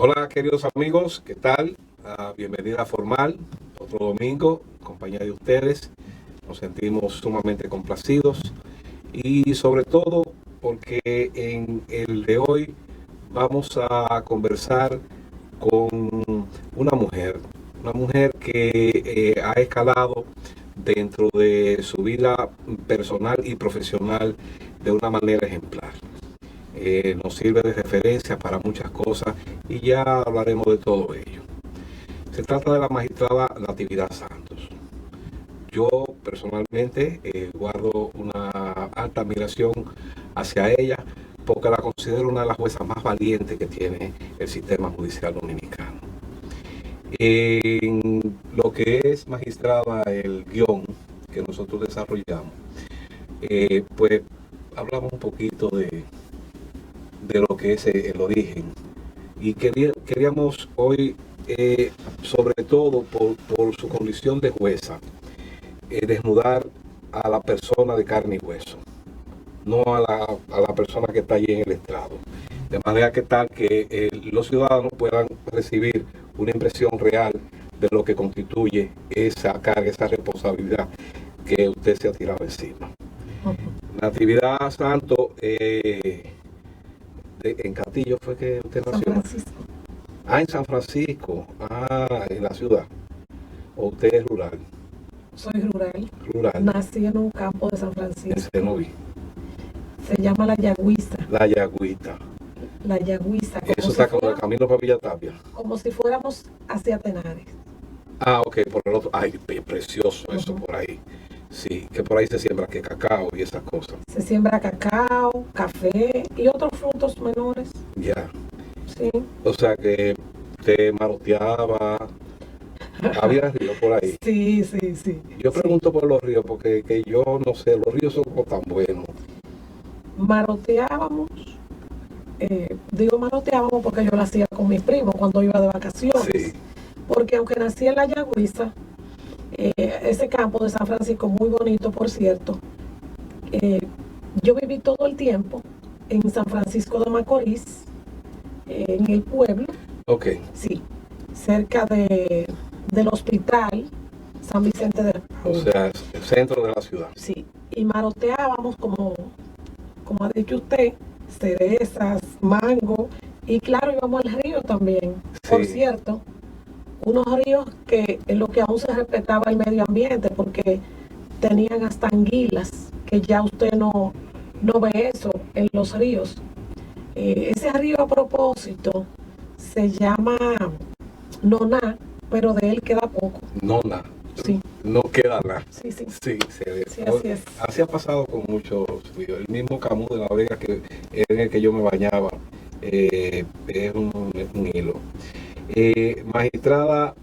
Hola queridos amigos, ¿qué tal? Bienvenida a Formal, otro domingo en compañía de ustedes. Nos sentimos sumamente complacidos y sobre todo porque en el de hoy vamos a conversar con una mujer que ha escalado dentro de su vida personal y profesional de una manera ejemplar. Nos sirve de referencia para muchas cosas y ya hablaremos de todo ello. Se trata de la magistrada Natividad Santos. Yo personalmente guardo una alta admiración hacia ella porque la considero una de las juezas más valientes que tiene el sistema judicial dominicano. En lo que es magistrada, el guión que nosotros desarrollamos, pues hablamos un poquito de lo que es el origen. Y queríamos hoy, sobre todo por su condición de jueza, desnudar a la persona de carne y hueso, no a la persona que está allí en el estrado. De manera que tal que los ciudadanos puedan recibir una impresión real de lo que constituye esa carga, esa responsabilidad que usted se ha tirado encima. Natividad Santos, en Castillo fue que usted nació. San Francisco. En San Francisco. En la ciudad. ¿O usted es rural? Soy rural. Rural. Nací en un campo de San Francisco. En Cenoví. Se llama La Yagüiza. La Yagüita. La Yagüiza. Eso está como el camino para Villa Tapia. Como si fuéramos hacia Tenares. Ok, por el otro. Ay, precioso eso por ahí. Sí, que por ahí se siembra que cacao y esas cosas. Se siembra cacao, café y otros frutos menores. Ya. Sí. O sea que te maroteaba. Había ríos por ahí. Sí, sí, sí. Yo pregunto por los ríos porque que yo no sé, los ríos son como tan buenos. Maroteábamos. Digo maroteábamos porque yo lo hacía con mis primos cuando iba de vacaciones. Sí. Porque aunque nací en La Yagüiza, ese campo de San Francisco, muy bonito por cierto, yo viví todo el tiempo en San Francisco de Macorís, en el pueblo. Ok. Sí, cerca del hospital San Vicente de Paúl. O sea, el centro de la ciudad. Sí, y maroteábamos como ha dicho usted, cerezas, mango, y claro, íbamos al río también. Sí. Por cierto, unos ríos que en lo que aún se respetaba el medio ambiente, porque tenían hasta anguilas, que ya usted no ve eso en los ríos. Ese río, a propósito, se llama Noná, pero de él queda poco. Nona. Sí. No queda nada. Sí, sí. Sí, sí, así es. Así ha pasado con muchos ríos. El mismo Camus de la Vega, que en el que yo me bañaba, es un hilo. Magistrada,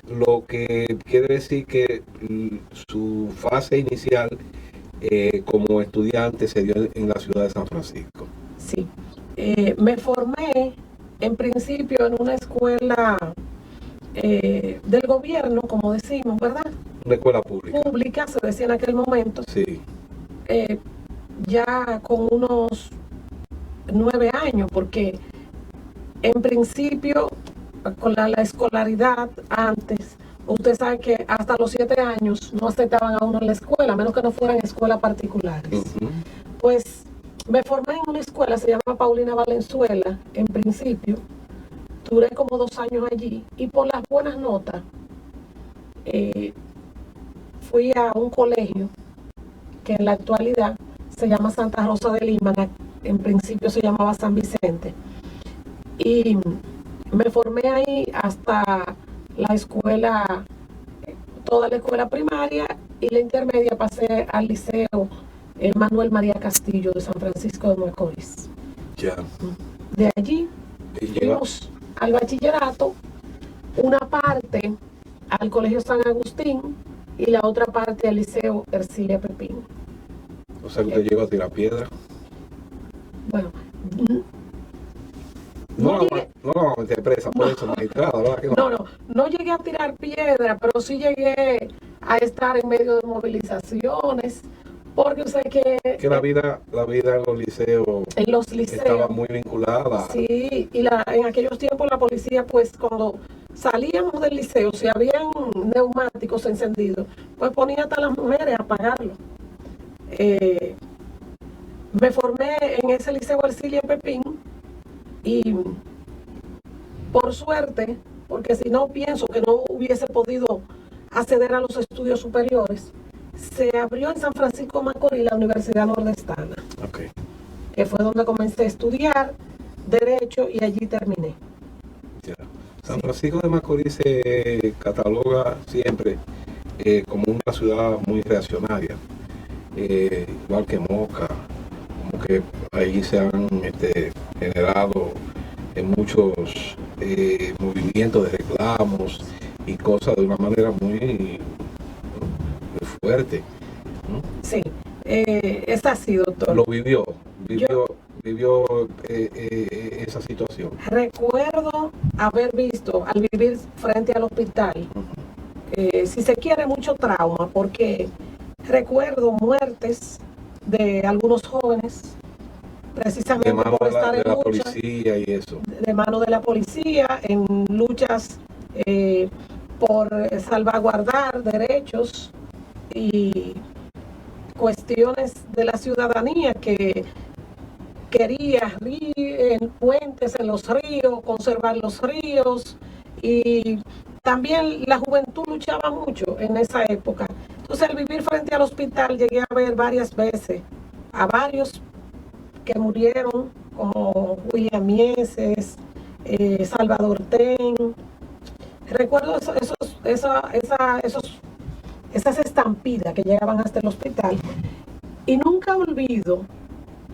lo que quiere decir que su fase inicial como estudiante se dio en la ciudad de San Francisco. Sí, me formé en principio en una escuela del gobierno, como decimos, ¿verdad? Una escuela pública. Pública, se decía en aquel momento. Sí. Ya con unos 9 años, porque en principio con la escolaridad antes, usted sabe que hasta los 7 años no aceptaban a uno en la escuela, a menos que no fueran escuelas particulares. Pues me formé en una escuela, se llama Paulina Valenzuela, en principio. Duré como 2 años allí y por las buenas notas fui a un colegio que en la actualidad se llama Santa Rosa de Lima, en principio se llamaba San Vicente. Y me formé ahí hasta la escuela, toda la escuela primaria, y la intermedia pasé al liceo Manuel María Castillo de San Francisco de Macorís. Ya. De allí fuimos al bachillerato, una parte al Colegio San Agustín y la otra parte al Liceo Ercilia Pepín. O sea, que usted llegó a tirar piedra. Bueno, no vamos a meter presa por eso, magistrada, ¿verdad que no? No llegué a tirar piedra, pero sí llegué a estar en medio de movilizaciones, Porque usted Que la vida en los liceos en los estaba liceos, muy vinculada. sí, y en aquellos tiempos la policía, pues cuando salíamos del liceo, si habían neumáticos encendidos, pues ponía hasta las mujeres a apagarlo. Eh, Me formé en ese liceo Ercilia Pepín y por suerte, porque si no pienso que no hubiese podido acceder a los estudios superiores, se abrió en San Francisco de Macorís la Universidad Nordestana, Okay. que fue donde comencé a estudiar Derecho y allí terminé. Ya. San Francisco de Macorís se cataloga siempre como una ciudad muy reaccionaria, igual que Moca, como que ahí se han generado muchos movimientos de reclamos y cosas de una manera muy fuerte, ¿no? Sí, es así, doctor. Lo vivió esa situación. Recuerdo haber visto al vivir frente al hospital, si se quiere, mucho trauma, porque recuerdo muertes de algunos jóvenes, De precisamente mano por estar de en la lucha, policía y eso. de mano de la policía, en luchas por salvaguardar derechos y cuestiones de la ciudadanía que quería puentes en los ríos, conservar los ríos, y también la juventud luchaba mucho en esa época. Entonces, al vivir frente al hospital llegué a ver varias veces a varios que murieron, como William Mieses, Salvador Ten. Recuerdo esas estampidas que llegaban hasta el hospital, y nunca olvido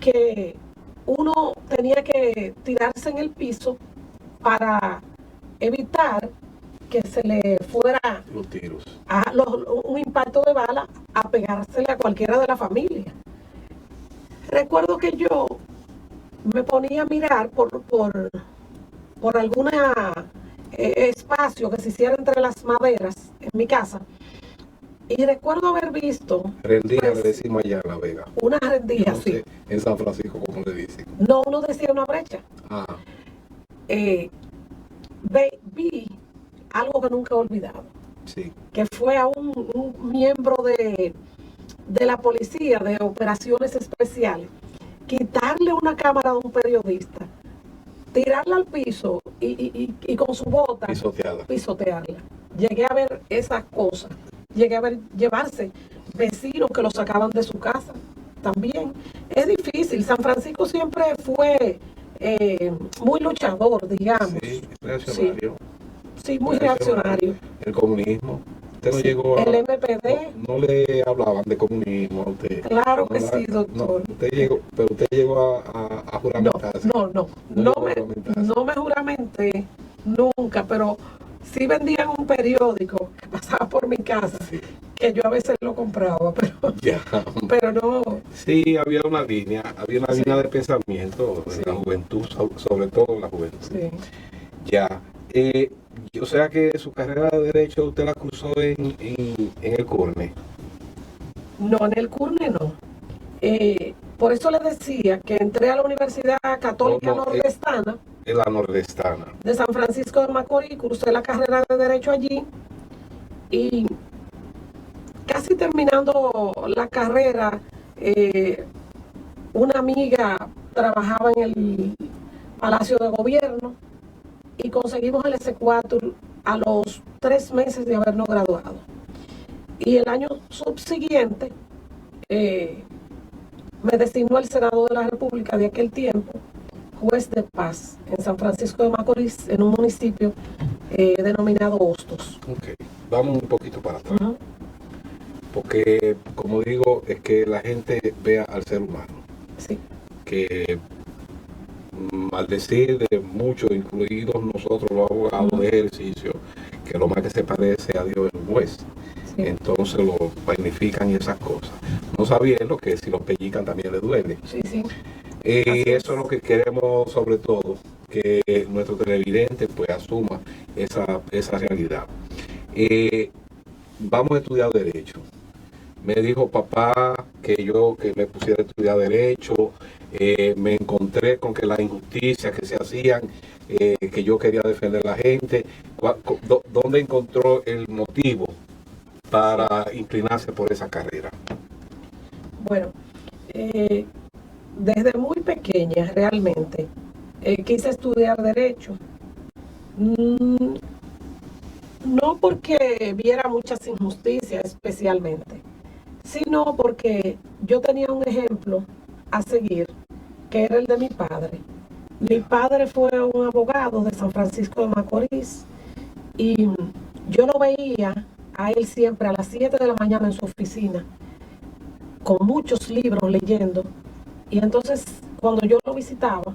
que uno tenía que tirarse en el piso para evitar que se le fuera Los tiros. un impacto de bala a pegársele a cualquiera de la familia. Recuerdo que yo me ponía a mirar por algún espacio que se hiciera entre las maderas en mi casa, y recuerdo haber visto Rendija, pues, le decimos allá en La Vega. una rendija, No sí. sé, en San Francisco, como le dicen. No, uno decía una brecha. Ah, Vi algo que nunca he olvidado, sí. que fue a un miembro de la policía de operaciones especiales quitarle una cámara a un periodista, tirarla al piso y con su bota pisotearla. Llegué a ver esas cosas, llegué a ver llevarse vecinos que lo sacaban de su casa también. Es difícil. San Francisco siempre fue muy luchador, digamos. Sí, reaccionario. Sí, muy reaccionario. El comunismo. Usted no Sí, llegó a... el MPD. No le hablaban de comunismo a usted. Claro No que sí, doctor. pero usted llegó a juramentarse. No me juramenté nunca, pero sí vendían un periódico que pasaba por mi casa, Sí. que yo a veces lo compraba, Ya. pero no. Sí, había una línea de pensamiento de Sí. la juventud, sobre todo la juventud. Sí. Ya. O sea que su carrera de Derecho usted la cursó en el CURNE. No, en el CURNE no. Por eso le decía que entré a la Universidad Católica Nordestana En la Nordestana. de San Francisco de Macorís, cursé la carrera de Derecho allí, y casi terminando la carrera, una amiga trabajaba en el Palacio de Gobierno y conseguimos el S4 a los 3 meses de habernos graduado. Y el año subsiguiente me designó el Senado de la República de aquel tiempo juez de paz en San Francisco de Macorís, en un municipio denominado Hostos. Ok, vamos un poquito para atrás. Porque, como digo, es que la gente vea al ser humano. Sí. Que maldecir de muchos, incluidos nosotros los abogados de ejercicio, que lo más que se parece a Dios es un juez. Sí. Entonces lo magnifican y esas cosas. No sabiendo que si lo pellican también le duele. Sí, sí. Y eso es lo que queremos, sobre todo, que nuestro televidente pues asuma esa realidad. Vamos a estudiar Derecho. me dijo papá que me pusiera a estudiar derecho. Me encontré con que las injusticias que se hacían, que yo quería defender a la gente. ¿Dónde encontró el motivo para inclinarse por esa carrera? Bueno, desde muy pequeña realmente quise estudiar derecho. No porque viera muchas injusticias especialmente, sino porque yo tenía un ejemplo a seguir, que era el de mi padre. Mi padre fue un abogado de San Francisco de Macorís y yo lo veía a él siempre a las 7 de la mañana en su oficina, con muchos libros leyendo. Y entonces, cuando yo lo visitaba,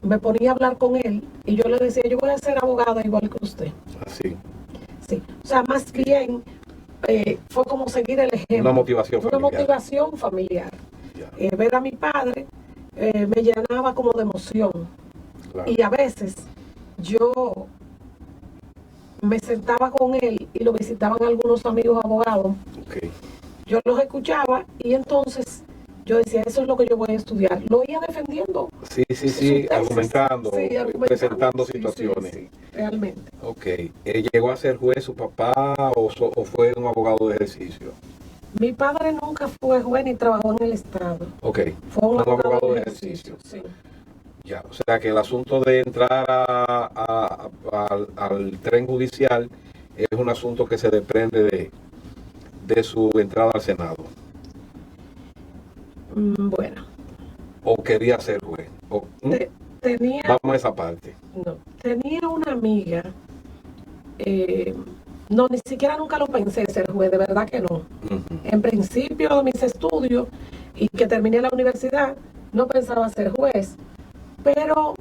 me ponía a hablar con él y yo le decía, yo voy a ser abogada igual que usted. Así. Sí, o sea, más bien fue como seguir el ejemplo. Una motivación familiar. Una motivación familiar. Ver a mi padre me llenaba como de emoción. Claro. Y a veces yo me sentaba con él y lo visitaban algunos amigos abogados. Okay. Yo los escuchaba y entonces yo decía, eso es lo que yo voy a estudiar. Lo iba defendiendo. Sí, argumentando, presentando sí, situaciones. Sí, realmente. Ok. ¿Llegó a ser juez su papá o fue un abogado de ejercicio? Mi padre nunca fue juez ni trabajó en el Estado. Ok. Fue un abogado de ejercicio. Sí. Ya, o sea que el asunto de entrar al tren judicial es un asunto que se desprende de su entrada al Senado. Bueno. ¿O quería ser juez? Vamos a esa parte. No, tenía una amiga, no, ni siquiera nunca lo pensé ser juez, de verdad que no. En principio de mis estudios y que terminé la universidad, no pensaba ser juez, pero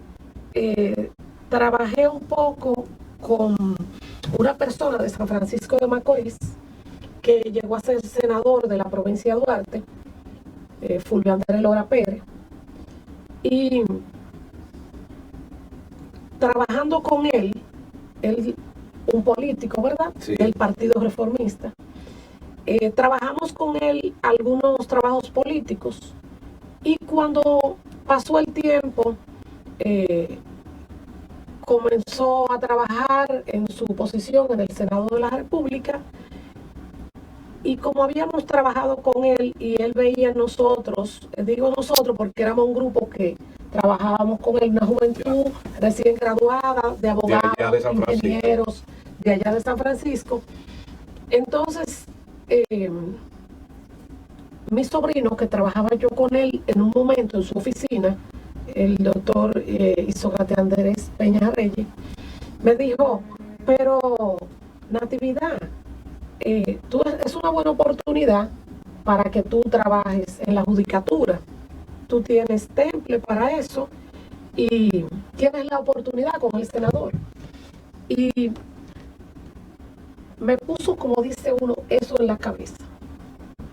trabajé un poco con una persona de San Francisco de Macorís que llegó a ser senador de la provincia de Duarte, Fulvio Andrés Lora Pérez, y trabajando con él, un político, ¿verdad? Sí. Del Partido Reformista, trabajamos con él algunos trabajos políticos y cuando pasó el tiempo comenzó a trabajar en su posición en el Senado de la República. Y como habíamos trabajado con él y él veía en nosotros, digo nosotros porque éramos un grupo que trabajábamos con él, una juventud recién graduada de abogados, de ingenieros, de allá de San Francisco. Entonces, mi sobrino, que trabajaba yo con él en un momento en su oficina, el doctor Isócrates Andrés Peña Reyes, me dijo, pero Natividad, es una buena oportunidad para que tú trabajes en la judicatura. Tú tienes temple para eso y tienes la oportunidad con el senador. Y me puso, como dice uno, eso en la cabeza.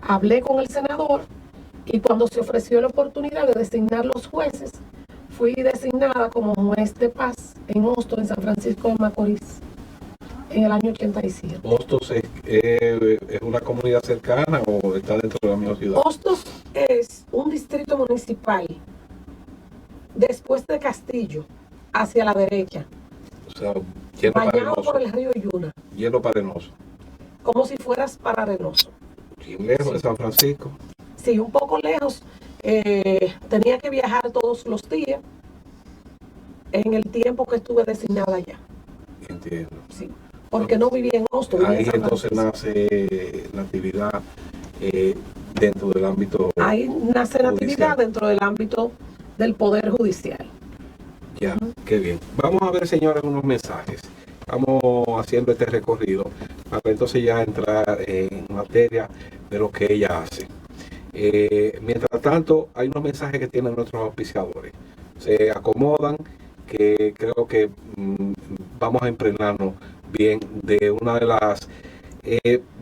Hablé con el senador y cuando se ofreció la oportunidad de designar los jueces, fui designada como juez de paz en Hostos, en San Francisco de Macorís, en el año 87. ¿Hostos es una comunidad cercana o está dentro de la misma ciudad? Hostos es un distrito municipal después de Castillo, hacia la derecha. O sea, bañado por el río Yuna. Lleno para Arenoso. Como si fueras para Arenoso. Bien lejos de San Francisco. Sí, un poco lejos. Tenía que viajar todos los días en el tiempo que estuve designada allá. Entiendo. Sí, porque no vivía en Hostos. Ahí entonces nace Natividad dentro del ámbito. Ahí nace Natividad dentro del ámbito del Poder Judicial. Ya, qué bien. Vamos a ver, señores, unos mensajes. Estamos haciendo este recorrido para entonces ya entrar en materia de lo que ella hace. Mientras tanto, hay unos mensajes que tienen nuestros auspiciadores. Se acomodan, que creo que vamos a impregnarnos bien de una de las,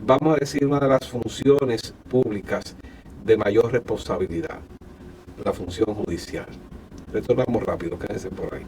vamos a decir, una de las funciones públicas de mayor responsabilidad, la función judicial. Retornamos rápido, quédense por ahí.